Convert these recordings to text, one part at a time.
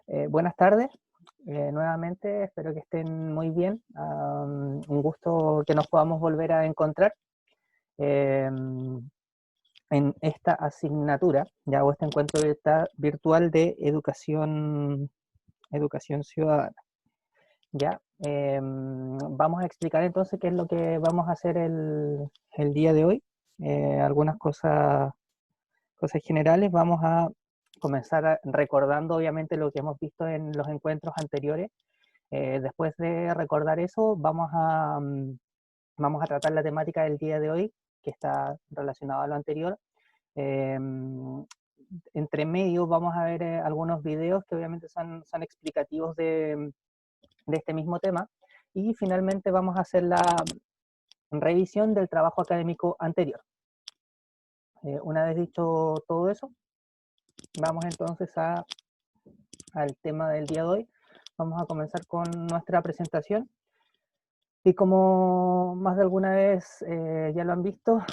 Buenas tardes, nuevamente, espero que estén muy bien. Un gusto que nos podamos volver a encontrar eh, en esta asignatura, ya o este encuentro virtual de educación ciudadana. Ya, vamos a explicar entonces qué es lo que vamos a hacer el día de hoy. Algunas cosas generales. Vamos a comenzar recordando obviamente lo que hemos visto en los encuentros anteriores. Después de recordar eso, vamos a tratar la temática del día de hoy, que está relacionada a lo anterior. Eh, Entre medio vamos a ver algunos videos que obviamente son explicativos de este mismo tema. Y finalmente vamos a hacer la revisión del trabajo académico anterior. Una vez dicho todo eso, vamos entonces al tema del día de hoy. Vamos a comenzar con nuestra presentación. Y como más de alguna vez ya lo han visto,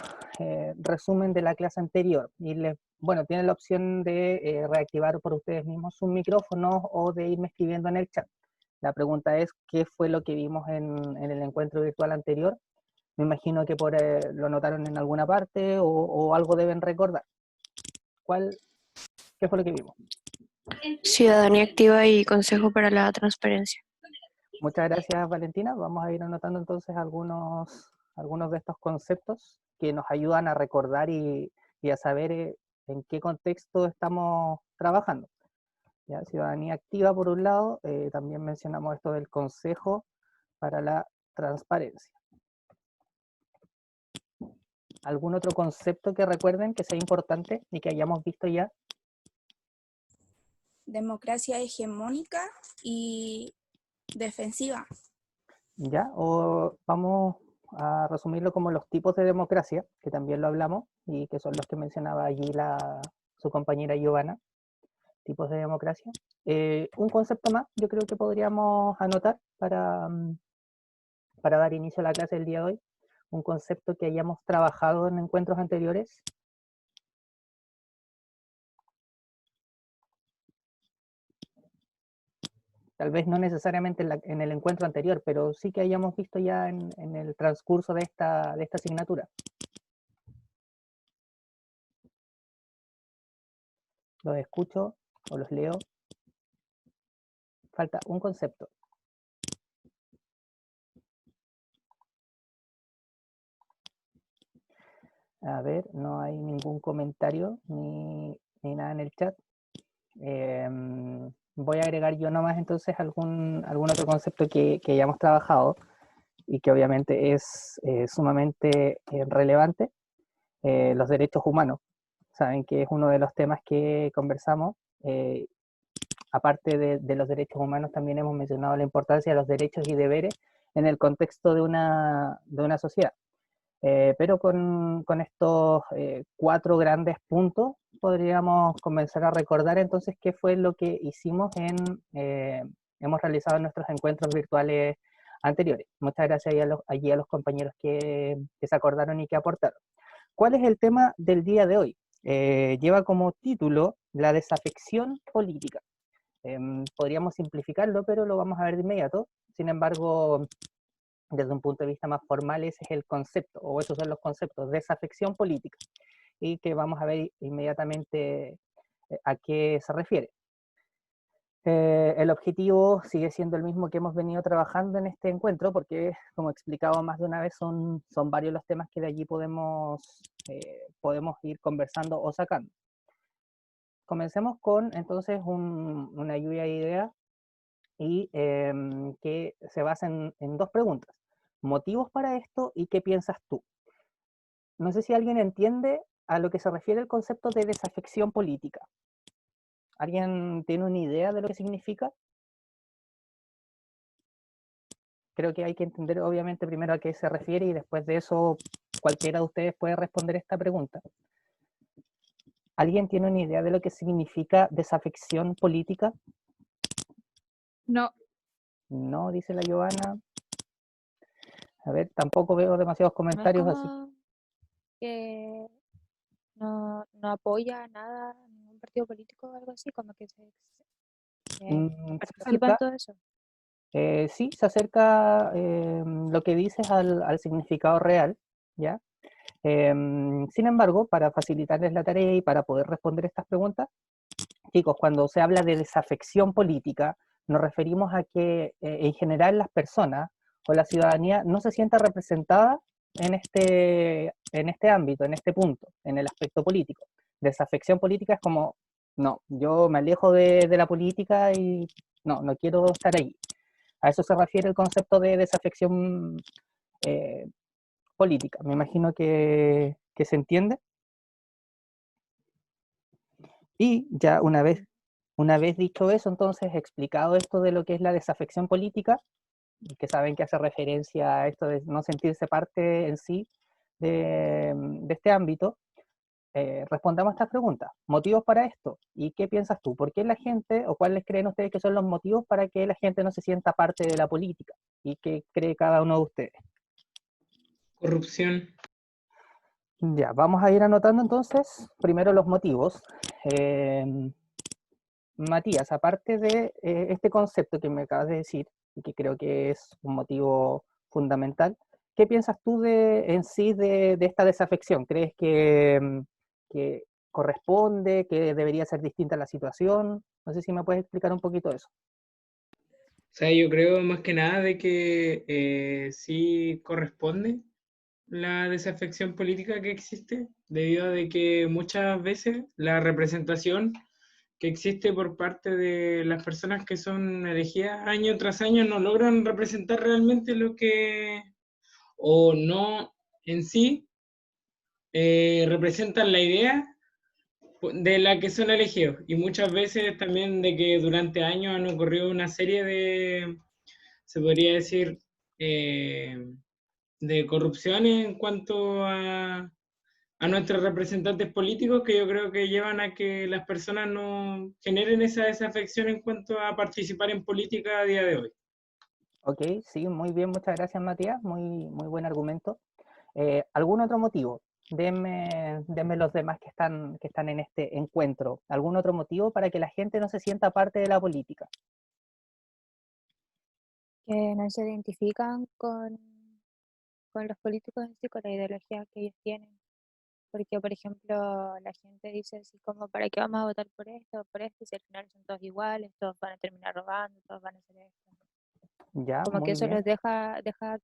resumen de la clase anterior. Y bueno, tienen la opción de reactivar por ustedes mismos sus micrófonos o de irme escribiendo en el chat. La pregunta es, ¿qué fue lo que vimos en el encuentro virtual anterior? Me imagino que lo notaron en alguna parte o algo deben recordar. ¿Qué fue lo que vimos? Ciudadanía activa y consejo para la transparencia. Muchas gracias, Valentina. Vamos a ir anotando entonces algunos de estos conceptos que nos ayudan a recordar y a saber en qué contexto estamos trabajando. ¿Ya? Ciudadanía activa, por un lado, también mencionamos esto del Consejo para la Transparencia. ¿Algún otro concepto que recuerden que sea importante y que hayamos visto ya? Democracia hegemónica y defensiva. Ya, o vamos a resumirlo como los tipos de democracia, que también lo hablamos, y que son los que mencionaba allí su compañera Giovanna, tipos de democracia. Un concepto más, yo creo que podríamos anotar para dar inicio a la clase del día de hoy, un concepto que hayamos trabajado en encuentros anteriores. Tal vez no necesariamente en el encuentro anterior, pero sí que hayamos visto ya en el transcurso de esta asignatura. Los escucho o los leo. Falta un concepto. A ver, no hay ningún comentario ni nada en el chat. Voy a agregar yo nomás entonces algún otro concepto que hayamos trabajado y que obviamente es sumamente relevante, los derechos humanos. Saben que es uno de los temas que conversamos. Aparte de los derechos humanos, también hemos mencionado la importancia de los derechos y deberes en el contexto de una sociedad. Pero con estos 4 grandes puntos podríamos comenzar a recordar entonces qué fue lo que hicimos hemos realizado en nuestros encuentros virtuales anteriores. Muchas gracias allí a los compañeros que se acordaron y que aportaron. ¿Cuál es el tema del día de hoy? Lleva como título la desafección política. Podríamos simplificarlo, pero lo vamos a ver de inmediato. Sin embargo, desde un punto de vista más formal, ese es el concepto, o esos son los conceptos, desafección política, y que vamos a ver inmediatamente a qué se refiere. El objetivo sigue siendo el mismo que hemos venido trabajando en este encuentro, porque, como he explicado más de una vez, son varios los temas que de allí podemos ir conversando o sacando. Comencemos con, entonces, una lluvia de ideas y que se basa en 2 preguntas. Motivos para esto y qué piensas tú. No sé si alguien entiende a lo que se refiere el concepto de desafección política. ¿Alguien tiene una idea de lo que significa? Creo que hay que entender obviamente primero a qué se refiere y después de eso cualquiera de ustedes puede responder esta pregunta. ¿Alguien tiene una idea de lo que significa desafección política? No. No, dice la Giovanna. A ver, tampoco veo demasiados comentarios así. Que no apoya nada, ningún partido político o algo así, como que Se ¿Participa en acerca, todo eso? sí, se acerca lo que dices al significado real, ¿ya? Sin embargo, para facilitarles la tarea y para poder responder estas preguntas, chicos, cuando se habla de desafección política, nos referimos a que en general las personas o la ciudadanía no se sienta representada en este ámbito, en este punto, en el aspecto político. Desafección política es como, no, yo me alejo de la política y no quiero estar ahí. A eso se refiere el concepto de desafección eh, política. Me imagino que se entiende. Y ya una vez dicho eso, entonces explicado esto de lo que es la desafección política, y que saben que hace referencia a esto de no sentirse parte en sí de este ámbito, respondamos a estas preguntas. ¿Motivos para esto? ¿Y qué piensas tú? ¿Por qué la gente, o cuáles creen ustedes que son los motivos para que la gente no se sienta parte de la política? ¿Y qué cree cada uno de ustedes? Corrupción. Ya, vamos a ir anotando entonces primero los motivos. Eh, Matías, aparte de este concepto que me acabas de decir, y que creo que es un motivo fundamental, ¿qué piensas tú en sí de esta desafección? ¿Crees que corresponde, que debería ser distinta la situación? No sé si me puedes explicar un poquito eso. O sea, yo creo más que nada de que sí corresponde la desafección política que existe, debido a de que muchas veces la representación que existe por parte de las personas que son elegidas año tras año no logran representar realmente lo que, o no en sí, representan la idea de la que son elegidos. Y muchas veces también de que durante años han ocurrido una serie de, se podría decir, de corrupciones en cuanto a nuestros representantes políticos, que yo creo que llevan a que las personas no generen esa desafección en cuanto a participar en política a día de hoy. Ok, sí, muy bien, muchas gracias Matías, muy buen argumento. ¿Algún otro motivo? Denme los demás que están en este encuentro. ¿Algún otro motivo para que la gente no se sienta parte de la política? Que no se identifican con los políticos en sí, con la ideología que ellos tienen. Porque, por ejemplo, la gente dice así como, ¿para qué vamos a votar por esto? Si al final son todos iguales, todos van a terminar robando, todos van a hacer esto. Ya, Como que muy eso bien. los deja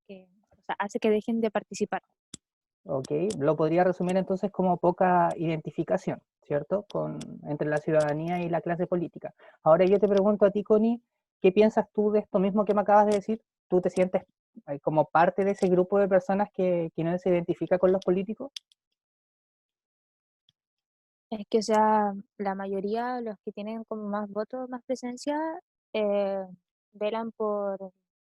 que, o sea, hace que dejen de participar. Ok, lo podría resumir entonces como poca identificación, ¿cierto? Entre la ciudadanía y la clase política. Ahora yo te pregunto a ti, Connie, ¿qué piensas tú de esto mismo que me acabas de decir? ¿Tú te sientes como parte de ese grupo de personas que no se identifica con los políticos? Es que, o sea, la mayoría, los que tienen como más votos, más presencia, eh, velan por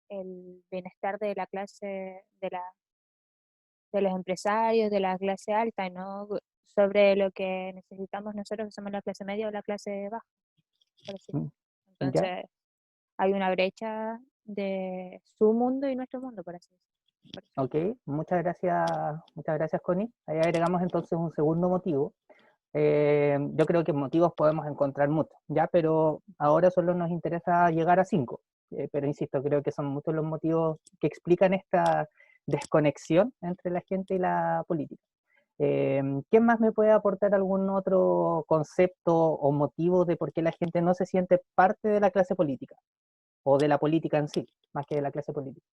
el bienestar de la clase, de los empresarios, de la clase alta, y no sobre lo que necesitamos nosotros, que somos la clase media o la clase baja, por así Mm, decirlo. ¿Ya? Entonces, hay una brecha de su mundo y nuestro mundo, por así decirlo. Ok, muchas gracias, Connie. Ahí agregamos entonces un segundo motivo. Yo creo que motivos podemos encontrar muchos, ¿ya? Pero ahora solo nos interesa llegar a 5. Pero insisto, creo que son muchos los motivos que explican esta desconexión entre la gente y la política. ¿Quién más me puede aportar algún otro concepto o motivo de por qué la gente no se siente parte de la clase política? O de la política en sí, más que de la clase política.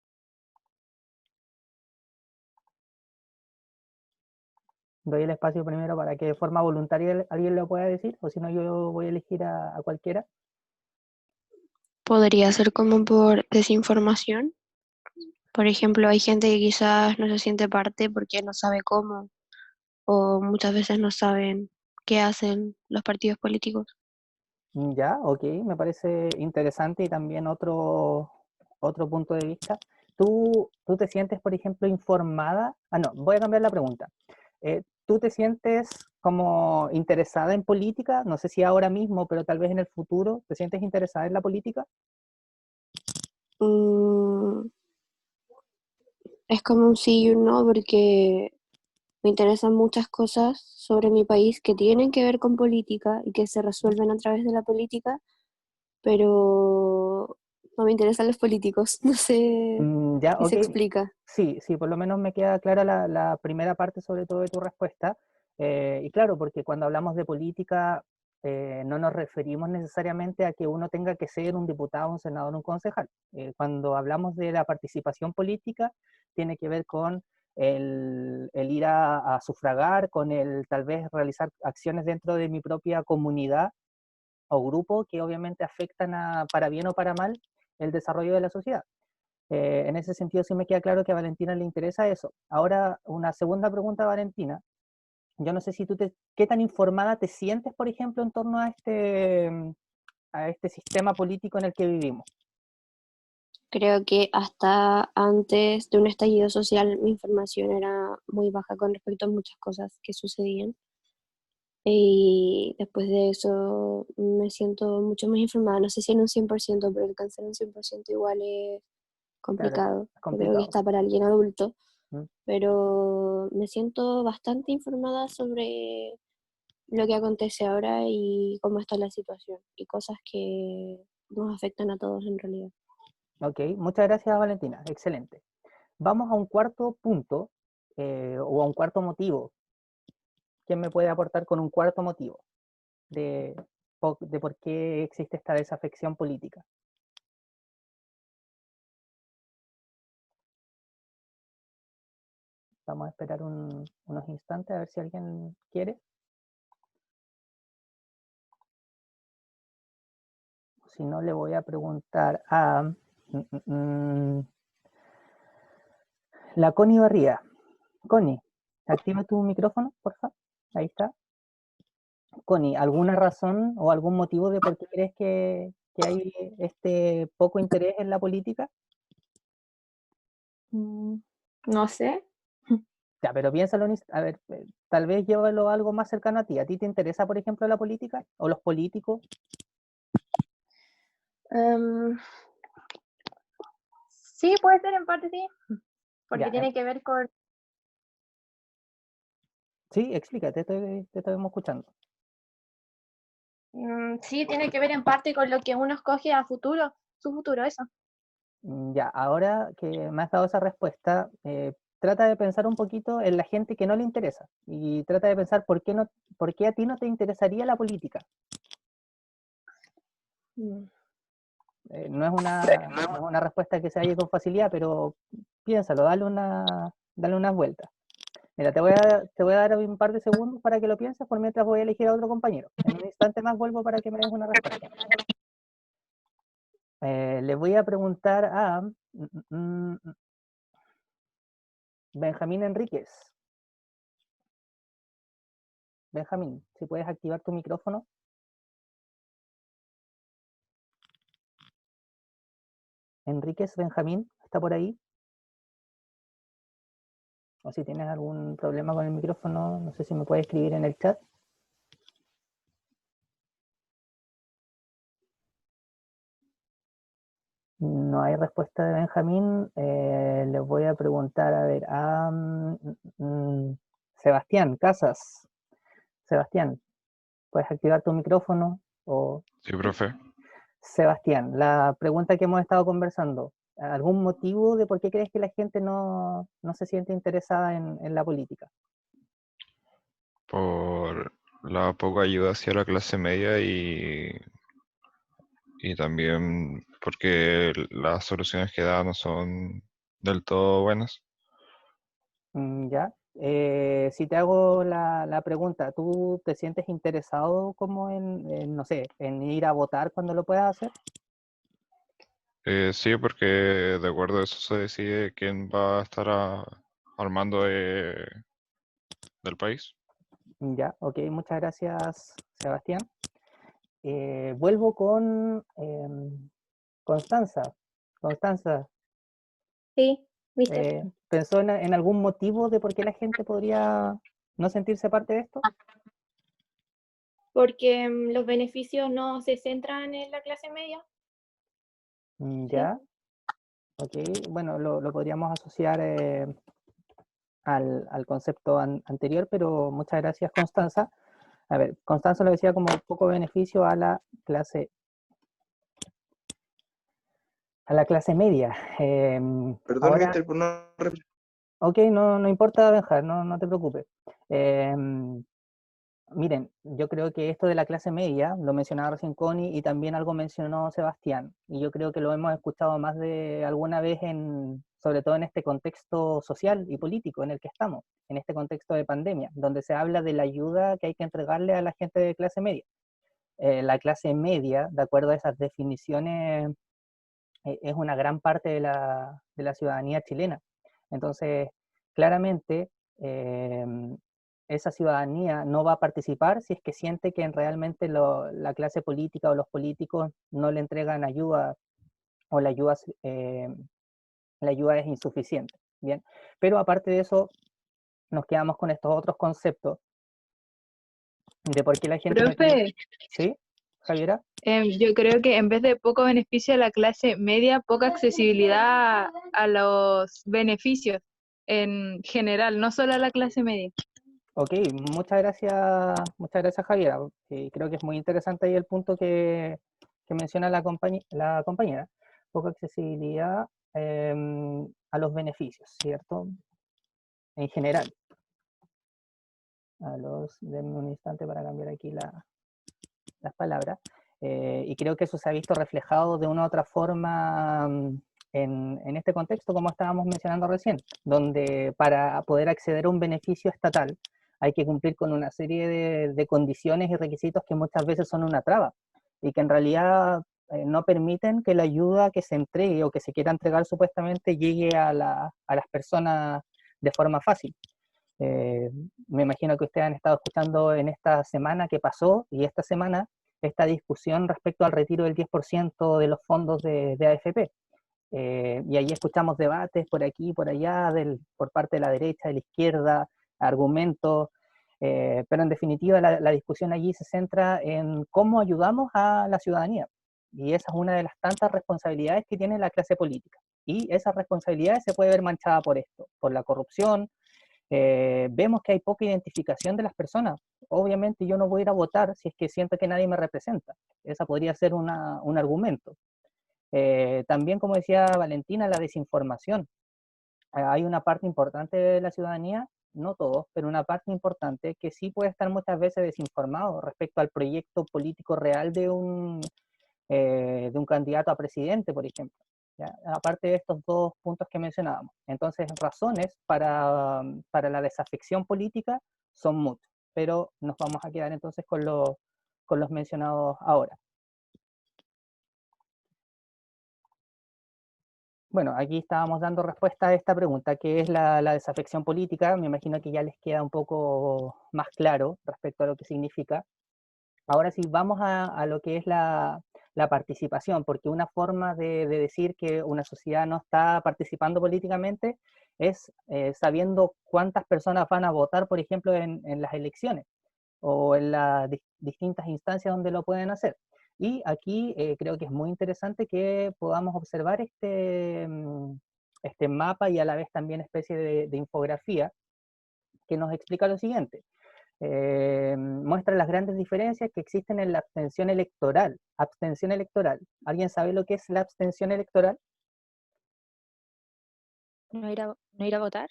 Doy el espacio primero para que de forma voluntaria alguien lo pueda decir, o si no yo voy a elegir a cualquiera. Podría ser como por desinformación. Por ejemplo, hay gente que quizás no se siente parte porque no sabe cómo, o muchas veces no saben qué hacen los partidos políticos. Ya, ok, me parece interesante y también otro punto de vista. ¿Tú te sientes, por ejemplo, informada? Ah, no, voy a cambiar la pregunta. ¿Tú te sientes como interesada en política? No sé si ahora mismo, pero tal vez en el futuro, ¿te sientes interesada en la política? Mm, es como un sí y un no porque me interesan muchas cosas sobre mi país que tienen que ver con política y que se resuelven a través de la política, pero no me interesan los políticos, no sé Ya, si ok. se explica. Sí, sí, por lo menos me queda clara la primera parte sobre todo de tu respuesta. Y claro, porque cuando hablamos de política no nos referimos necesariamente a que uno tenga que ser un diputado, un senador, un concejal. Cuando hablamos de la participación política, tiene que ver con el ir a sufragar, con el tal vez realizar acciones dentro de mi propia comunidad o grupo que obviamente afectan para bien o para mal el desarrollo de la sociedad. En ese sentido sí me queda claro que a Valentina le interesa eso. Ahora, una segunda pregunta a Valentina. Yo no sé si qué tan informada te sientes, por ejemplo, en torno a este sistema político en el que vivimos. Creo que hasta antes de un estallido social mi información era muy baja con respecto a muchas cosas que sucedían. Y después de eso me siento mucho más informada. No sé si en un 100%, pero alcanzar un 100% igual es Claro, complicado. es Yo creo que complicado. está para alguien adulto, ¿Mm? pero me siento bastante informada sobre lo que acontece ahora y cómo está la situación y cosas que nos afectan a todos en realidad. Ok, muchas gracias Valentina, excelente. Vamos a un cuarto punto o a un cuarto motivo. ¿Quién me puede aportar con un cuarto motivo de por qué existe esta desafección política? Vamos a esperar unos instantes a ver si alguien quiere. Si no, le voy a preguntar a la Connie Barría. Connie, activa tu micrófono, por favor. Ahí está. Connie, ¿alguna razón o algún motivo de por qué crees que hay este poco interés en la política? No sé. Ya, pero piénsalo, a ver, tal vez llévalo a algo más cercano a ti. ¿A ti te interesa, por ejemplo, la política o los políticos? Em, sí, puede ser en parte sí, porque Ya, tiene que ver con, sí, explícate, te estamos escuchando. sí, tiene que ver en parte con lo que uno escoge a futuro, su futuro, eso. Ya, ahora que me has dado esa respuesta, trata de pensar un poquito en la gente que no le interesa y trata de pensar por qué a ti no te interesaría la política. Mm. No es una respuesta que se halle con facilidad, pero piénsalo, dale unas vueltas. Mira, te voy a dar un par de segundos para que lo pienses por mientras voy a elegir a otro compañero. En un instante más vuelvo para que me des una respuesta. Le voy a preguntar a Benjamín Enríquez. Benjamín, si puedes activar tu micrófono. Enríquez Benjamín, ¿está por ahí? O si tienes algún problema con el micrófono, no sé si me puedes escribir en el chat. No hay respuesta de Benjamín. Les voy a preguntar, a ver, a Sebastián Casas. Sebastián, ¿puedes activar tu micrófono? Sí, profe. Sebastián, la pregunta que hemos estado conversando, ¿algún motivo de por qué crees que la gente no se siente interesada en la política? Por la poca ayuda hacia la clase media y también porque las soluciones que da no son del todo buenas. Ya. Si te hago la pregunta, ¿tú te sientes interesado como no sé, en ir a votar cuando lo puedas hacer? Sí, porque de acuerdo a eso se decide quién va a estar al mando del país. Ya, ok, muchas gracias, Sebastián. Vuelvo con Constanza. Constanza, Sí, viste. ¿pensó en algún motivo de por qué la gente podría no sentirse parte de esto? Porque los beneficios no se centran en la clase media. Sí. Ya, ok, bueno, lo podríamos asociar al concepto anterior, pero muchas gracias, Constanza. A ver, Constanza lo decía como poco beneficio a la clase A la clase media. Perdón, Ahora, mister, por no ok, no importa, Benja, no te preocupes. Miren, yo creo que esto de la clase media, lo mencionaba recién Connie y también algo mencionó Sebastián, y yo creo que lo hemos escuchado más de alguna vez, sobre todo en este contexto social y político en el que estamos, en este contexto de pandemia, donde se habla de la ayuda que hay que entregarle a la gente de clase media. La clase media, de acuerdo a esas definiciones, es una gran parte de la ciudadanía chilena. Entonces, claramente, esa ciudadanía no va a participar si es que siente que realmente la clase política o los políticos no le entregan ayuda o la ayuda es insuficiente. Bien, pero aparte de eso, nos quedamos con estos otros conceptos de por qué la gente no tiene... Profe, ¿Sí, Javiera? yo creo que en vez de poco beneficio a la clase media, poca accesibilidad a los beneficios en general, no solo a la clase media. Ok, muchas gracias Javiera. Creo que es muy interesante ahí el punto que menciona la compañera. Poca accesibilidad a los beneficios, ¿cierto? En general. Denme un instante para cambiar aquí las palabras. Y creo que eso se ha visto reflejado de una u otra forma en este contexto, como estábamos mencionando recién, donde para poder acceder a un beneficio estatal hay que cumplir con una serie de condiciones y requisitos que muchas veces son una traba y que en realidad no permiten que la ayuda que se entregue o que se quiera entregar supuestamente llegue a las personas de forma fácil. Me imagino que ustedes han estado escuchando en esta semana que pasó y esta semana esta discusión respecto al retiro del 10% de los fondos de AFP. Y ahí escuchamos debates por aquí y por allá, por parte de la derecha, de la izquierda, argumentos, pero en definitiva la discusión allí se centra en cómo ayudamos a la ciudadanía. Y esa es una de las tantas responsabilidades que tiene la clase política. Y esas responsabilidades se puede ver manchada por esto, por la corrupción. Vemos que hay poca identificación de las personas. Obviamente yo no voy a ir a votar si es que siento que nadie me representa. Esa podría ser un argumento. También, como decía Valentina, la desinformación. Hay una parte importante de la ciudadanía, no todos, pero una parte importante que sí puede estar muchas veces desinformado respecto al proyecto político real de un candidato a presidente, por ejemplo. ¿Ya? Aparte de estos dos puntos que mencionábamos. Entonces, razones para la desafección política son muchas, pero nos vamos a quedar entonces con los mencionados ahora. Bueno, aquí estábamos dando respuesta a esta pregunta, ¿qué es la desafección política? Me imagino que ya les queda un poco más claro respecto a lo que significa. Ahora sí, vamos a lo que es la participación, porque una forma de decir que una sociedad no está participando políticamente es sabiendo cuántas personas van a votar, por ejemplo, en las elecciones o en las distintas instancias donde lo pueden hacer. Y aquí creo que es muy interesante que podamos observar este mapa y a la vez también especie de infografía que nos explica lo siguiente. Muestra las grandes diferencias que existen en la abstención electoral. Abstención electoral. ¿Alguien sabe lo que es la abstención electoral? ¿No ir a votar?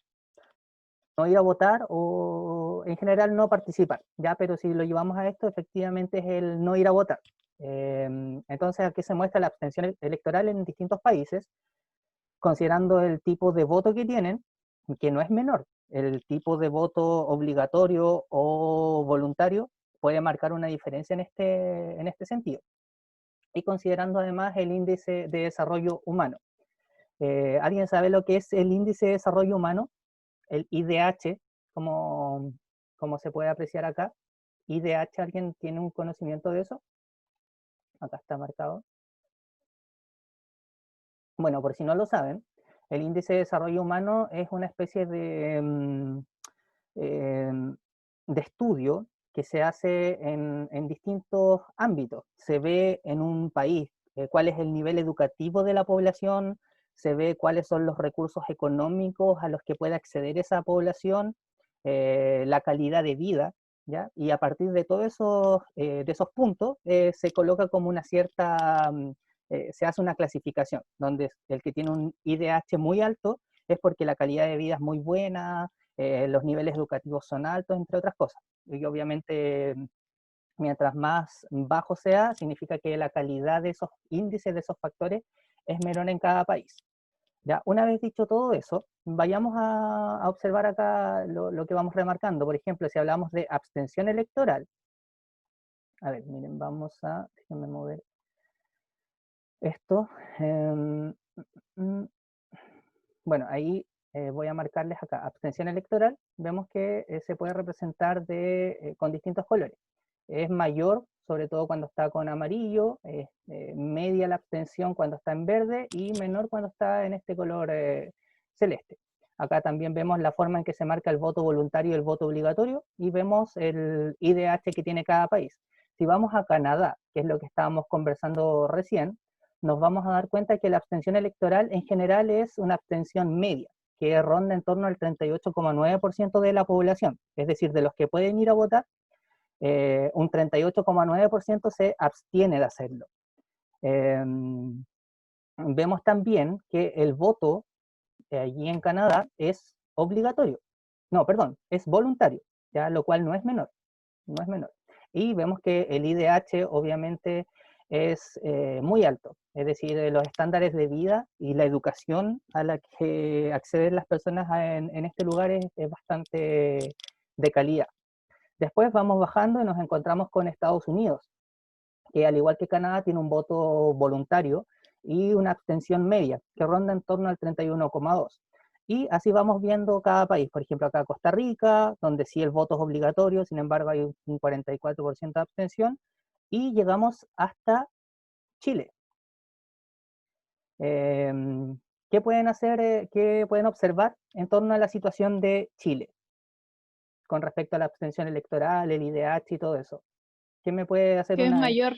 No ir a votar o en general no participar, ¿ya? Pero si lo llevamos a esto, efectivamente es el no ir a votar. Entonces aquí se muestra la abstención electoral en distintos países, considerando el tipo de voto que tienen, que no es menor. El tipo de voto obligatorio o voluntario puede marcar una diferencia en este sentido. Y considerando además el índice de desarrollo humano. ¿Alguien sabe lo que es el índice de desarrollo humano? El IDH, como se puede apreciar acá. IDH, ¿alguien tiene un conocimiento de eso? Acá está marcado. Bueno, por si no lo saben, el índice de desarrollo humano es una especie de estudio que se hace en distintos ámbitos. Se ve en un país cuál es el nivel educativo de la población, se ve cuáles son los recursos económicos a los que puede acceder esa población, la calidad de vida, ¿ya? Y a partir de todos de esos puntos se coloca como una cierta se hace una clasificación, donde el que tiene un IDH muy alto es porque la calidad de vida es muy buena, los niveles educativos son altos, entre otras cosas. Y obviamente, mientras más bajo sea, significa que la calidad de esos índices, de esos factores, es menor en cada país. Ya, una vez dicho todo eso, vayamos a observar acá lo que vamos remarcando. Por ejemplo, si hablamos de abstención electoral, a ver, miren, déjenme mover esto. Bueno, ahí voy a marcarles acá, abstención electoral, vemos que se puede representar con distintos colores. Es mayor, sobre todo cuando está con amarillo, media la abstención cuando está en verde y menor cuando está en este color celeste. Acá también vemos la forma en que se marca el voto voluntario y el voto obligatorio y vemos el IDH que tiene cada país. Si vamos a Canadá, que es lo que estábamos conversando recién, nos vamos a dar cuenta que la abstención electoral en general es una abstención media, que ronda en torno al 38,9% de la población, es decir, de los que pueden ir a votar, un 38,9% se abstiene de hacerlo. Vemos también que el voto allí en Canadá es obligatorio, no, perdón, es voluntario, ya, lo cual no es menor. Y vemos que el IDH obviamente es muy alto, es decir, los estándares de vida y la educación a la que acceden las personas en este lugar es bastante de calidad. Después vamos bajando y nos encontramos con Estados Unidos, que al igual que Canadá tiene un voto voluntario y una abstención media, que ronda en torno al 31,2%. Y así vamos viendo cada país. Por ejemplo, acá Costa Rica, donde sí el voto es obligatorio, sin embargo hay un 44% de abstención. Y llegamos hasta Chile. ¿Qué pueden hacer, qué pueden observar en torno a la situación de Chile con respecto a la abstención electoral, el IDH y todo eso? ¿Qué me puede hacer Que es mayor,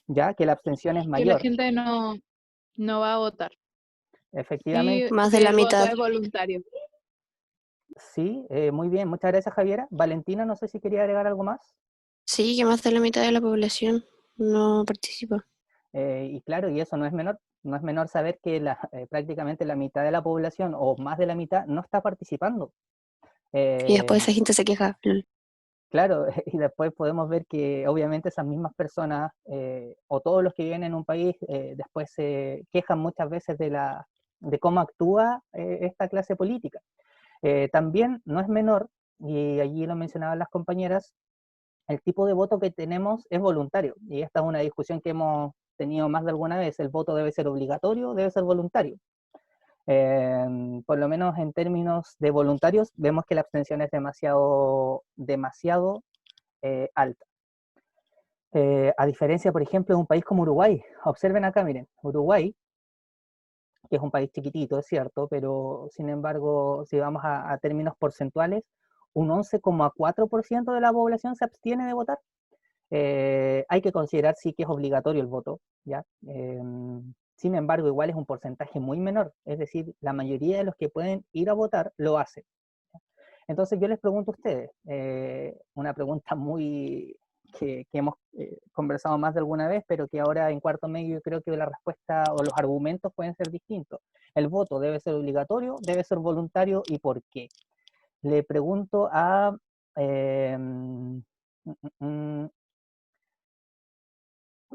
Ya, que la abstención es que la mayor, gente no va a votar. efectivamente. Más de Que la el voto mitad. es voluntario. Sí, muy bien, muchas gracias Javiera. Valentina, no sé si quería agregar algo más. Sí, que más de la mitad de la población no participa. Y claro, y eso no es menor saber que prácticamente la mitad de la población, o más de la mitad, no está participando. Y después Eh, esa gente se queja. Lol. claro, y después podemos ver que obviamente esas mismas personas, o todos los que viven en un país, después se quejan muchas veces de cómo actúa esta clase política. También no es menor, y allí lo mencionaban las compañeras, el tipo de voto que tenemos es voluntario, y esta es una discusión que hemos tenido más de alguna vez: el voto debe ser obligatorio, debe ser voluntario. Por lo menos en términos de voluntarios, vemos que la abstención es demasiado alta. A diferencia, por ejemplo, de un país como Uruguay. Observen acá, miren, Uruguay, que es un país chiquitito, es cierto, pero sin embargo, si vamos a términos porcentuales, un 11,4% de la población se abstiene de votar. Hay que considerar sí que es obligatorio el voto, ¿ya? Sin embargo, igual es un porcentaje muy menor, es decir, la mayoría de los que pueden ir a votar lo hacen. Entonces yo les pregunto a ustedes, una pregunta que hemos conversado más de alguna vez, pero que ahora en cuarto medio creo que la respuesta o los argumentos pueden ser distintos. ¿El voto debe ser obligatorio, debe ser voluntario y por qué? Le pregunto a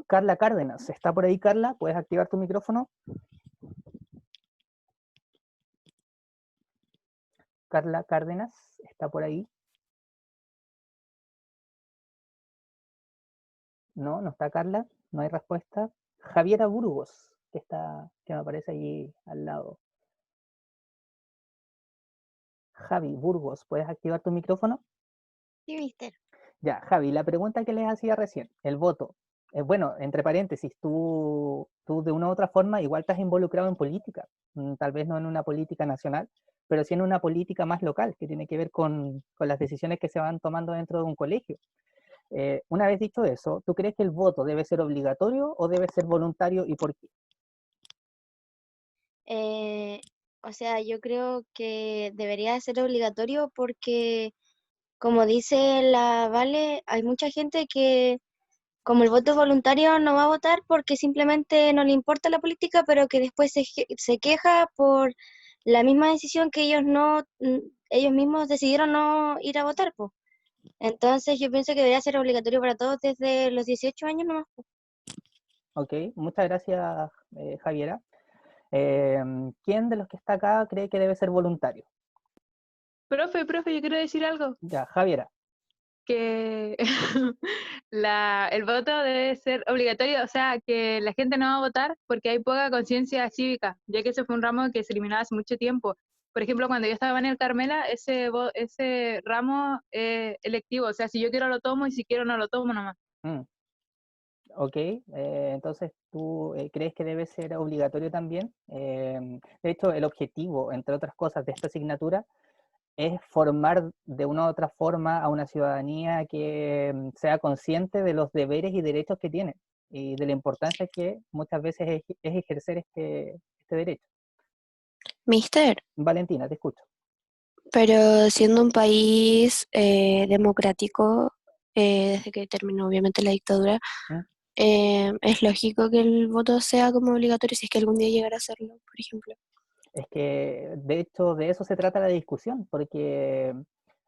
Carla Cárdenas. ¿Está por ahí, Carla? ¿Puedes activar tu micrófono? Carla Cárdenas, ¿está por ahí? No, no está Carla, no hay respuesta. Javiera Burgos, que me aparece allí al lado. Javi Burgos, ¿puedes activar tu micrófono? Sí, mister. Ya, Javi, la pregunta que les hacía recién, el voto. Bueno, entre paréntesis, tú de una u otra forma igual estás involucrado en política, tal vez no en una política nacional, pero sí en una política más local, que tiene que ver con las decisiones que se van tomando dentro de un colegio. Una vez dicho eso, ¿tú crees que el voto debe ser obligatorio o debe ser voluntario y por qué? O sea, yo creo que debería ser obligatorio porque, como dice la Vale, hay mucha gente que como el voto voluntario no va a votar porque simplemente no le importa la política, pero que después se queja por la misma decisión que ellos mismos decidieron no ir a votar, pues. Entonces yo pienso que debería ser obligatorio para todos desde los 18 años nomás, po. Ok, muchas gracias, Javiera. ¿Quién de los que está acá cree que debe ser voluntario? Profe, yo quiero decir algo. Ya, Javiera. Que el voto debe ser obligatorio, o sea, que la gente no va a votar porque hay poca conciencia cívica, ya que ese fue un ramo que se eliminaba hace mucho tiempo. Por ejemplo, cuando yo estaba en el Carmela, ese ramo electivo, o sea, si yo quiero lo tomo y si quiero no lo tomo nomás. Ok, entonces tú crees que debe ser obligatorio también. De hecho, el objetivo, entre otras cosas, de esta asignatura es formar de una u otra forma a una ciudadanía que sea consciente de los deberes y derechos que tiene y de la importancia que muchas veces es ejercer este derecho. Mister, Valentina, te escucho. pero siendo un país democrático, desde que terminó obviamente la dictadura, ¿Mm? es lógico que el voto sea como obligatorio si es que algún día llegara a serlo, por ejemplo. Es que, de hecho, de eso se trata la discusión, porque,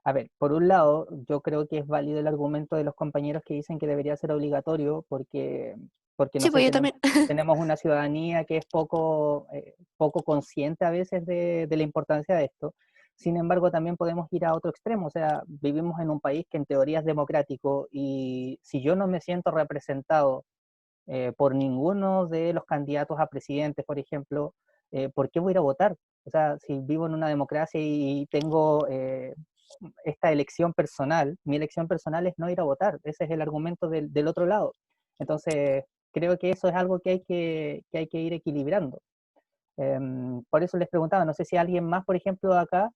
a ver, por un lado, yo creo que es válido el argumento de los compañeros que dicen que debería ser obligatorio, porque no Sí, sé, pues yo también. tenemos una ciudadanía que es poco consciente a veces de la importancia de esto. Sin embargo, también podemos ir a otro extremo, o sea, vivimos en un país que en teoría es democrático y si yo no me siento representado por ninguno de los candidatos a presidentes, por ejemplo, ¿por qué voy a ir a votar? O sea, si vivo en una democracia y tengo esta elección personal, mi elección personal es no ir a votar. Ese es el argumento del otro lado. Entonces, creo que eso es algo que hay que ir equilibrando. Por eso les preguntaba, no sé si alguien más, por ejemplo, acá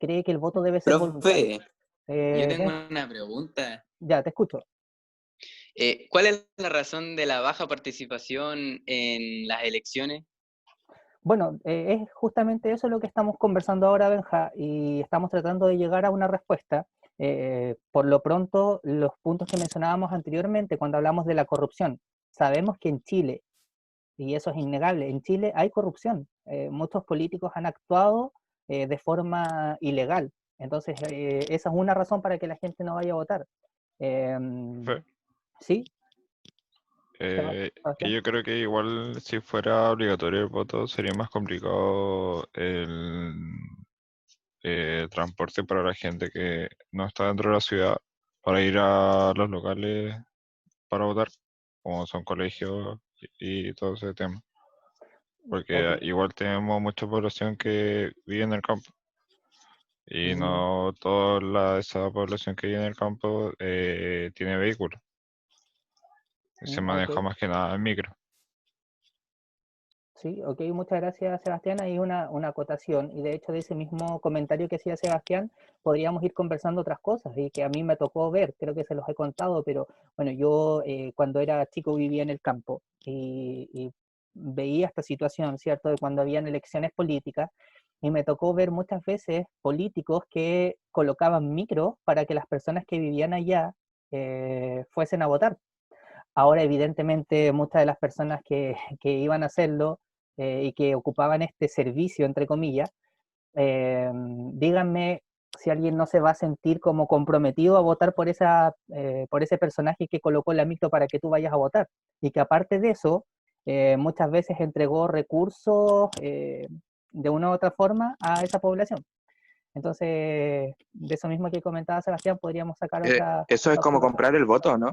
cree que el voto debe ser voluntario. Profe, yo tengo Benja, una pregunta. ya, te escucho. ¿Cuál es la razón de la baja participación en las elecciones? Bueno, es justamente eso lo que estamos conversando ahora, Benja, y estamos tratando de llegar a una respuesta. Por lo pronto, los puntos que mencionábamos anteriormente cuando hablamos de la corrupción, sabemos que en Chile, y eso es innegable, en Chile hay corrupción. Muchos políticos han actuado de forma ilegal. Entonces, esa es una razón para que la gente no vaya a votar. ¿Sí? Que Sebastián. yo creo que igual si fuera obligatorio el voto sería más complicado el transporte para la gente que no está dentro de la ciudad para ir a los locales para votar, como son colegios y todo ese tema. Porque Ok. igual tenemos mucha población que vive en el campo y Mm, no toda esa población que vive en el campo tiene vehículo. Se maneja ok. más que nada en micro. Sí, ok, muchas gracias, Sebastián. Hay una acotación, y de hecho de ese mismo comentario que hacía Sebastián, podríamos ir conversando otras cosas, y que a mí me tocó ver, creo que se los he contado, pero bueno, yo cuando era chico vivía en el campo, y veía esta situación, ¿cierto?, de cuando habían elecciones políticas, y me tocó ver muchas veces políticos que colocaban micros para que las personas que vivían allá fuesen a votar. Ahora, evidentemente, muchas de las personas que iban a hacerlo y que ocupaban este servicio, entre comillas, díganme si alguien no se va a sentir como comprometido a votar por ese personaje que colocó la micro para que tú vayas a votar. Y que aparte de eso, muchas veces entregó recursos de una u otra forma a esa población. Entonces, de eso mismo que comentaba Sebastián, podríamos sacar otra Eso es como observación. comprar el voto, ¿no?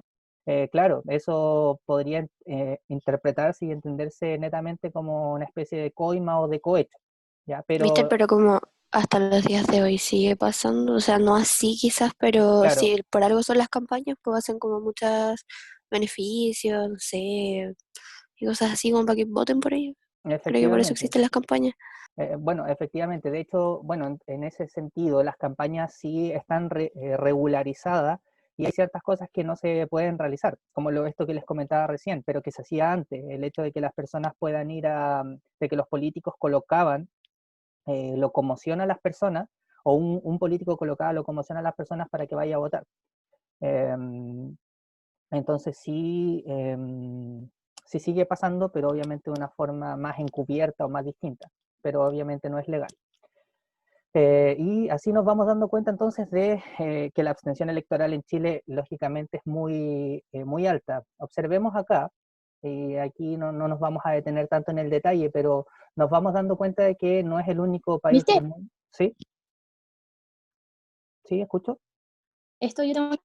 Claro, eso podría interpretarse y entenderse netamente como una especie de coima o de cohecho, ¿ya? Mister, Pero, pero como hasta los días de hoy sigue pasando, o sea, no así quizás, pero claro, si por algo son las campañas, pues hacen como muchos beneficios, no sé, y cosas así como para que voten por ellos. Creo que por eso efectivamente. existen las campañas. Bueno, efectivamente, de hecho, bueno, en ese sentido, las campañas sí están regularizadas y hay ciertas cosas que no se pueden realizar, como esto que les comentaba recién, pero que se hacía antes, el hecho de que las personas puedan de que los políticos colocaban locomoción a las personas, o un político colocaba locomoción a las personas para que vaya a votar. Entonces sí, sí sigue pasando, pero obviamente de una forma más encubierta o más distinta, pero obviamente no es legal. Y así nos vamos dando cuenta entonces de que la abstención electoral en Chile lógicamente es muy alta. Observemos acá, y aquí no nos vamos a detener tanto en el detalle, pero nos vamos dando cuenta de que no es el único país ¿Viste? del mundo. ¿Sí? ¿Sí? ¿Escucho? Esto yo tengo...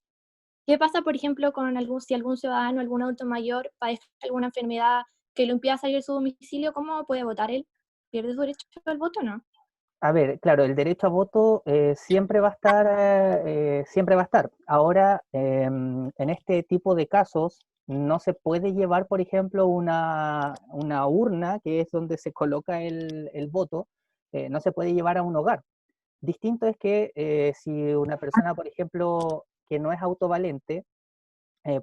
¿Qué pasa, por ejemplo, con si algún ciudadano, algún adulto mayor padece alguna enfermedad que lo impida salir de su domicilio? ¿Cómo puede votar él? ¿Pierde su derecho al voto o no? A ver, claro, el derecho a voto siempre va a estar, siempre va a estar. Ahora, en este tipo de casos, no se puede llevar, por ejemplo, una urna, que es donde se coloca el voto, no se puede llevar a un hogar. Distinto es que si una persona, por ejemplo, que no es autovalente,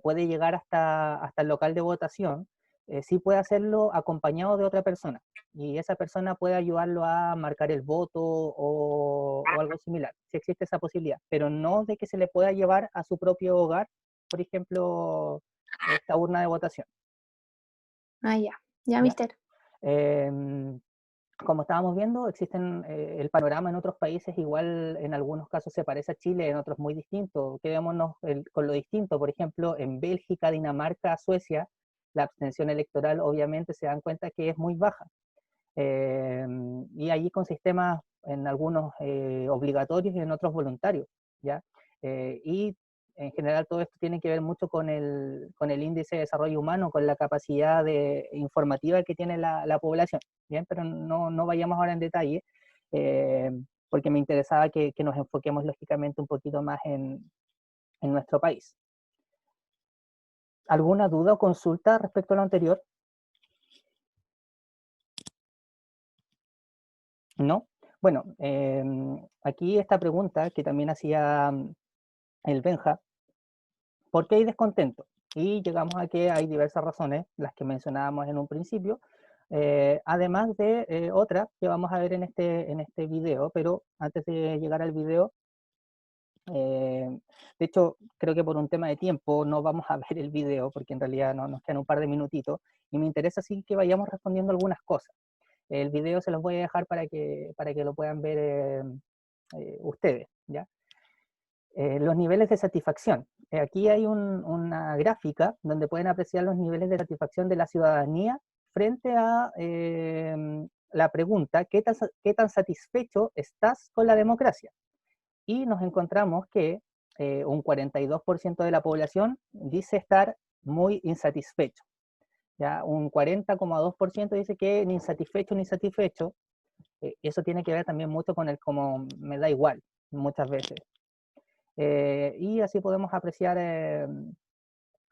puede llegar hasta el local de votación, sí puede hacerlo acompañado de otra persona. Y esa persona puede ayudarlo a marcar el voto o algo similar. Sí existe esa posibilidad, pero no de que se le pueda llevar a su propio hogar, por ejemplo, esta urna de votación. Ah, ya. Ya, ¿Ya? mister. Como estábamos viendo, existen el panorama en otros países, igual en algunos casos se parece a Chile, en otros muy distinto. Quedémonos con lo distinto, por ejemplo, en Bélgica, Dinamarca, Suecia, la abstención electoral obviamente se dan cuenta que es muy baja. Y allí con sistemas en algunos obligatorios y en otros voluntarios, ¿ya? Y en general todo esto tiene que ver mucho con el índice de desarrollo humano, con la capacidad informativa que tiene la población, ¿bien? Pero no vayamos ahora en detalle, porque me interesaba que nos enfoquemos lógicamente un poquito más en nuestro país. ¿Alguna duda o consulta respecto a lo anterior? ¿No? Bueno, aquí esta pregunta que también hacía el Benja, ¿por qué hay descontento? Y llegamos a que hay diversas razones, las que mencionábamos en un principio, además de otra que vamos a ver en este video, pero antes de llegar al video, de hecho, creo que por un tema de tiempo no vamos a ver el video, porque en realidad nos quedan un par de minutitos, y me interesa sí que vayamos respondiendo algunas cosas. El video se los voy a dejar para que lo puedan ver ustedes, ¿ya? Los niveles de satisfacción. Aquí hay una gráfica donde pueden apreciar los niveles de satisfacción de la ciudadanía frente a la pregunta, ¿qué tan satisfecho estás con la democracia? Y nos encontramos que un 42% de la población dice estar muy insatisfecho. ¿Ya? Un 40,2% dice que ni satisfecho ni satisfecho. Eso tiene que ver también mucho con el como me da igual, muchas veces. Y así podemos apreciar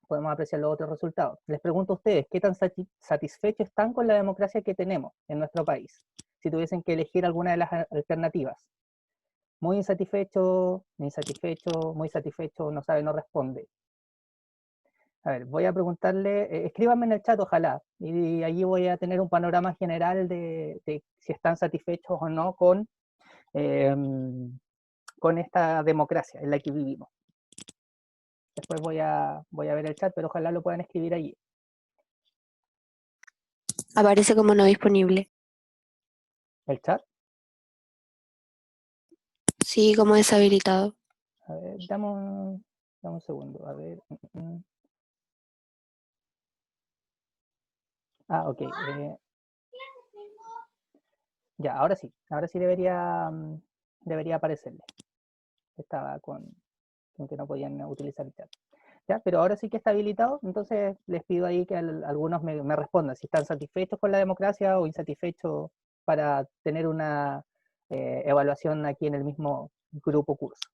los otros resultados. Les pregunto a ustedes, ¿qué tan satisfechos están con la democracia que tenemos en nuestro país? Si tuviesen que elegir alguna de las alternativas. Muy insatisfecho, insatisfecho, muy satisfecho, no sabe, no responde. A ver, voy a preguntarle, escríbanme en el chat, ojalá, y allí voy a tener un panorama general de si están satisfechos o no con esta democracia en la que vivimos. Después voy a ver el chat, pero ojalá lo puedan escribir allí. Aparece como no disponible. ¿El chat? Sí, como deshabilitado. A ver, dame un segundo, a ver. Ah, ok. Ya, ahora sí debería aparecerle. Estaba con que no podían utilizar el chat. ¿Ya? Pero ahora sí que está habilitado, entonces les pido ahí que algunos me respondan si están satisfechos con la democracia o insatisfechos para tener una evaluación aquí en el mismo grupo curso.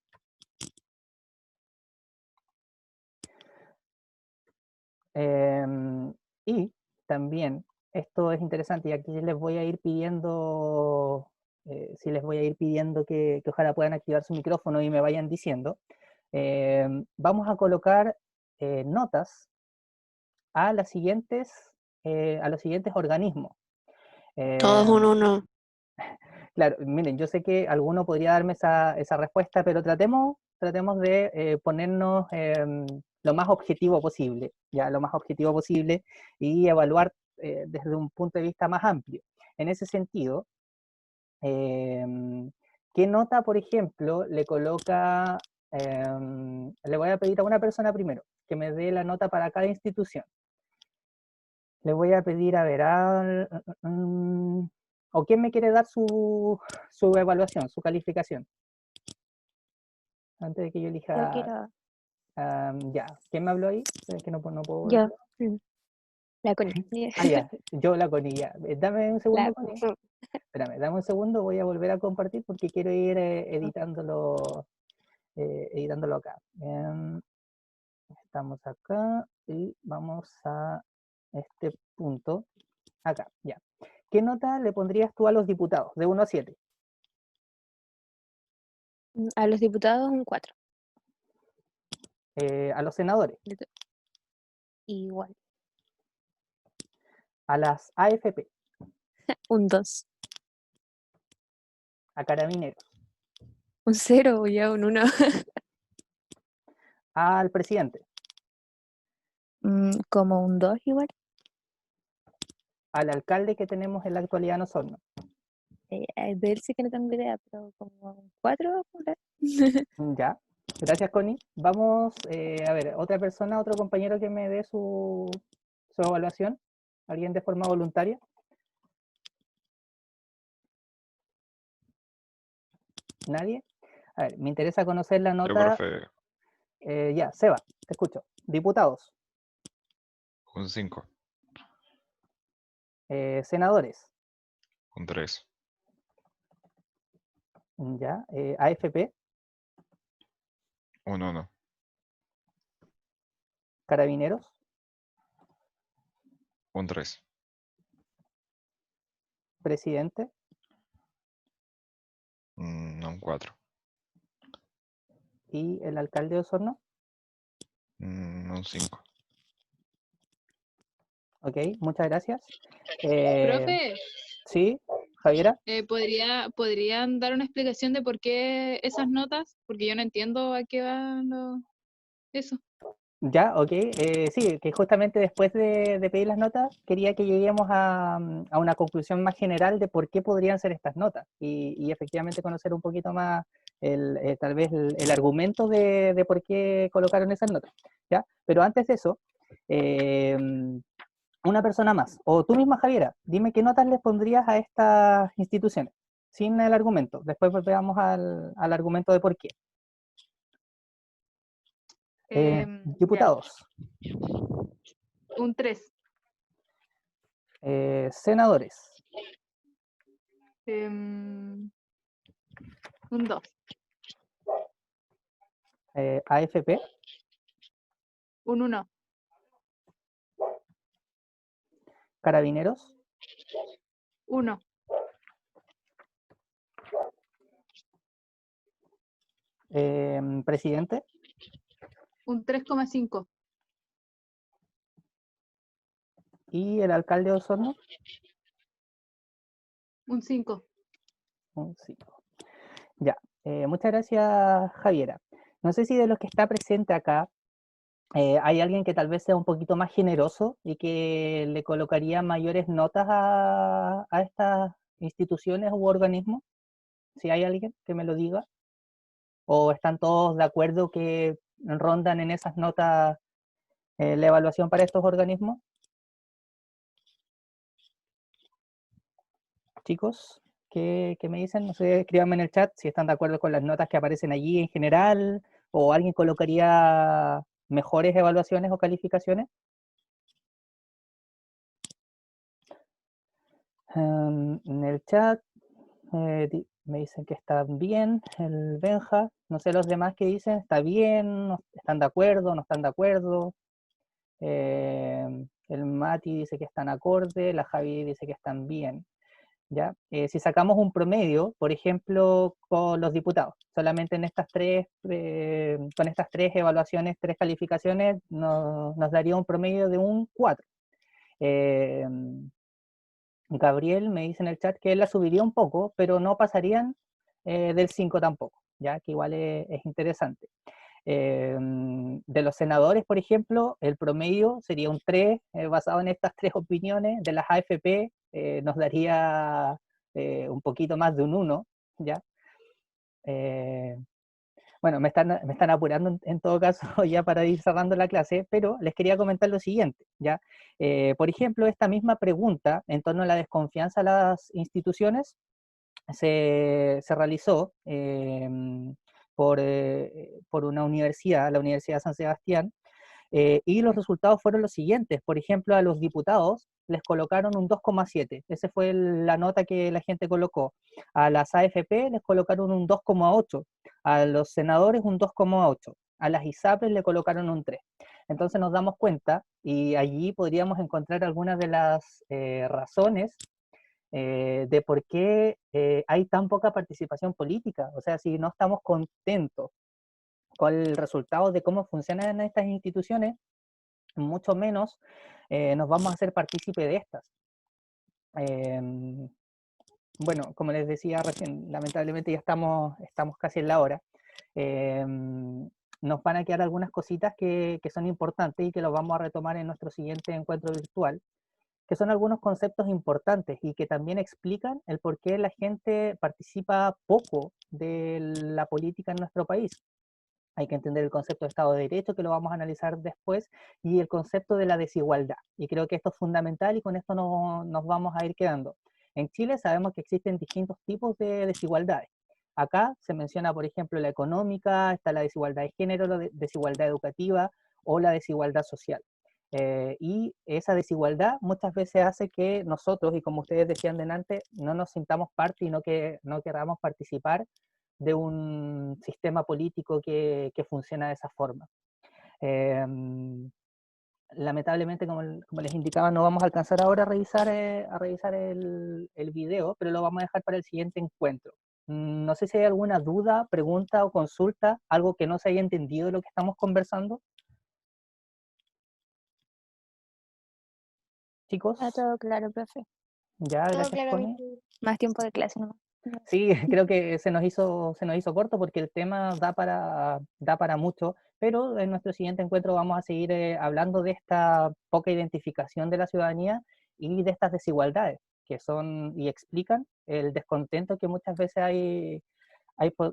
Y también, esto es interesante y aquí les voy a ir pidiendo, que ojalá puedan activar su micrófono y me vayan diciendo. Vamos a colocar notas a los siguientes organismos. Todos un uno. Claro, miren, yo sé que alguno podría darme esa respuesta, pero tratemos tratemos de ponernos lo más objetivo posible, ya lo más objetivo posible, y evaluar desde un punto de vista más amplio. En ese sentido, ¿qué nota, por ejemplo, le coloca, le voy a pedir a una persona primero, que me dé la nota para cada institución? Le voy a pedir, a ver, ¿o quién me quiere dar su evaluación, su calificación? Antes de que yo Yo elija, quiero, ya, ¿quién me habló ahí? Es que no puedo yo, verlo. la Connie. Ah, ya, yo la Connie, ya. Dame un segundo, La, Connie. Espérame, dame un segundo, voy a volver a compartir porque quiero ir editándolo acá. Estamos acá y vamos a este punto, acá, ya. ¿Qué nota le pondrías tú a los diputados, de 1 a 7? a los diputados un 4. A los senadores, Igual. a las AFP, Un 2. a carabineros, Un 0 o ya un 1. al presidente, Como un 2 igual. al alcalde que tenemos en la actualidad en Osorno. De él sí que no tengo idea, pero como un 4. Ya, gracias, Connie. Vamos, a ver, otra persona, otro compañero que me dé su evaluación. ¿Alguien de forma voluntaria? ¿Nadie? A ver, me interesa conocer la Yo, nota. profe, Ya, Seba, te escucho. Diputados, un 5, senadores, un 3, ya, AFP, un 1, carabineros, un 3, presidente, un 4, y el alcalde de Osorno. un 5. Ok, muchas gracias. Profe, Sí, Javiera. ¿podrían dar una explicación de por qué esas notas? Porque yo no entiendo a qué van eso. Ya, ok. Sí, que justamente después de pedir las notas, quería que lleguemos a una conclusión más general de por qué podrían ser estas notas y efectivamente conocer un poquito más tal vez el argumento de por qué colocaron esas notas. ¿Ya? Pero antes de eso, una persona más, o tú misma, Javiera, dime qué notas les pondrías a estas instituciones, sin el argumento. Después volvemos al argumento de por qué. Ya, Diputados, un 3. senadores, Un 2. AFP, Un 1. carabineros, 1. presidente, Un 3,5. y el alcalde de Osorno, Un 5. un 5. Ya, muchas gracias, Javiera. No sé si de los que está presente acá hay alguien que tal vez sea un poquito más generoso y que le colocaría mayores notas a estas instituciones u organismos. Si hay alguien que me lo diga. ¿O están todos de acuerdo que rondan en esas notas la evaluación para estos organismos? Chicos, ¿qué me dicen? No sé, escríbanme en el chat si están de acuerdo con las notas que aparecen allí en general, o alguien colocaría mejores evaluaciones o calificaciones. En el chat me dicen que están bien, el Benja, no sé los demás que dicen, está bien, están de acuerdo, no están de acuerdo. El Mati dice que están acorde, la Javi dice que están bien. ¿Ya? Si sacamos un promedio, por ejemplo, con los diputados, solamente en estas con estas tres evaluaciones, tres calificaciones, nos daría un promedio de un 4. Gabriel me dice en el chat que él la subiría un poco, pero no pasarían del 5 tampoco. ya que igual es interesante. De los senadores, por ejemplo, el promedio sería un 3, basado en estas 3 opiniones. De las AFP nos daría un poquito más de un 1, ¿ya? Bueno, me están apurando en todo caso ya para ir cerrando la clase, pero les quería comentar lo siguiente, ¿ya? Por ejemplo, esta misma pregunta en torno a la desconfianza a las instituciones se realizó por una universidad, la Universidad de San Sebastián, y los resultados fueron los siguientes. Por ejemplo, a los diputados les colocaron un 2,7. Esa fue la nota que la gente colocó. A las AFP les colocaron un 2,8. A los senadores un 2,8. A las ISAPRES le colocaron un 3. Entonces nos damos cuenta, y allí podríamos encontrar algunas de las razones de por qué hay tan poca participación política. O sea, si no estamos contentos con el resultado de cómo funcionan estas instituciones, mucho menos nos vamos a hacer partícipe de estas. Bueno, como les decía recién, lamentablemente ya estamos casi en la hora. Nos van a quedar algunas cositas que son importantes y que los vamos a retomar en nuestro siguiente encuentro virtual, que son algunos conceptos importantes y que también explican el por qué la gente participa poco de la política en nuestro país. Hay que entender el concepto de Estado de Derecho, que lo vamos a analizar después, y el concepto de la desigualdad. Y creo que esto es fundamental y con esto nos vamos a ir quedando. En Chile sabemos que existen distintos tipos de desigualdades. Acá se menciona, por ejemplo, la económica, está la desigualdad de género, la desigualdad educativa o la desigualdad social. Y esa desigualdad muchas veces hace que nosotros, y como ustedes decían delante, no nos sintamos parte y no queramos participar de un sistema político que funciona de esa forma. Lamentablemente, como les indicaba, no vamos a alcanzar ahora a revisar el video, pero lo vamos a dejar para el siguiente encuentro. No sé si hay alguna duda, pregunta o consulta, algo que no se haya entendido de lo que estamos conversando. Chicos. Está todo claro, profe. Ya, Todo gracias, claro, Connie. Más tiempo de clase nomás. Sí, creo que se nos hizo corto porque el tema da para mucho, pero en nuestro siguiente encuentro vamos a seguir hablando de esta poca identificación de la ciudadanía y de estas desigualdades que son y explican el descontento que muchas veces hay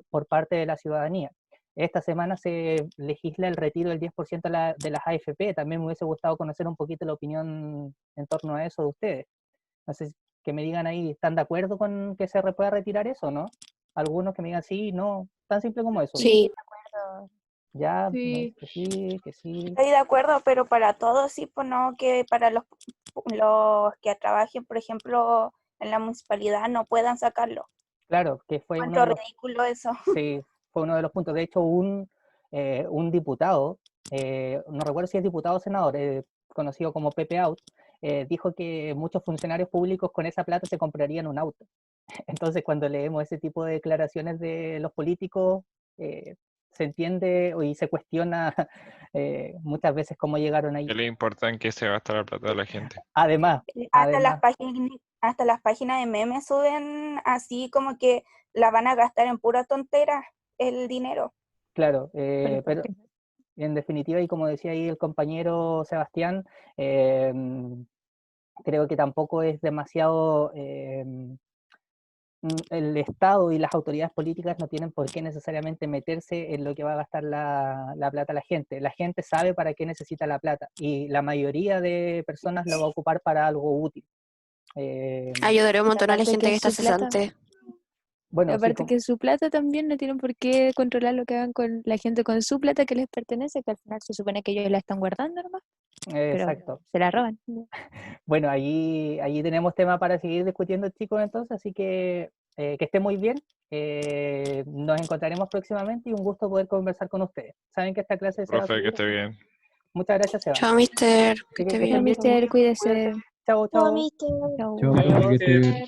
por parte de la ciudadanía. Esta semana se legisla el retiro del 10% de las AFP. También me hubiese gustado conocer un poquito la opinión en torno a eso de ustedes. No sé, que me digan ahí, ¿están de acuerdo con que se pueda retirar eso, no? Algunos que me digan sí, no, tan simple como eso. Sí. De acuerdo. Ya, Sí. que sí. Estoy de acuerdo, pero para todos sí, pues no, que para los que trabajen, por ejemplo, en la municipalidad no puedan sacarlo. Claro, que fue uno Encuentro de los, ridículo eso. sí, fue uno de los puntos. De hecho, un diputado, no recuerdo si es diputado o senador, conocido como Pepe Out, dijo que muchos funcionarios públicos con esa plata se comprarían un auto. Entonces, cuando leemos ese tipo de declaraciones de los políticos, se entiende y se cuestiona muchas veces cómo llegaron ahí. ¿Qué le importa en qué se gasta la plata de la gente? Además, Hasta las páginas de memes suben así como que la van a gastar en pura tontera el dinero. claro, pero en definitiva, y como decía ahí el compañero Sebastián, creo que tampoco es demasiado, el Estado y las autoridades políticas no tienen por qué necesariamente meterse en lo que va a gastar la plata la gente. La gente sabe para qué necesita la plata y la mayoría de personas lo va a ocupar para algo útil. Ayudaré un montón a la aparte gente que que está su plata- cesante. Bueno, sí, Aparte que su plata también no tienen por qué controlar lo que hagan con la gente con su plata que les pertenece, que al final se supone que ellos la están guardando nomás, pero exacto. se la roban. Bueno, allí tenemos tema para seguir discutiendo, chicos, entonces, así que estén muy bien. Nos encontraremos próximamente y un gusto poder conversar con ustedes. Saben que esta clase se va a Profe, que subir. esté bien. Muchas gracias, Seba. Chao, mister. Que Que esté estén bien. bien. Mister, cuídese. Chao, Chao, chao. mister. Chau. Chao, profe, que esté bien.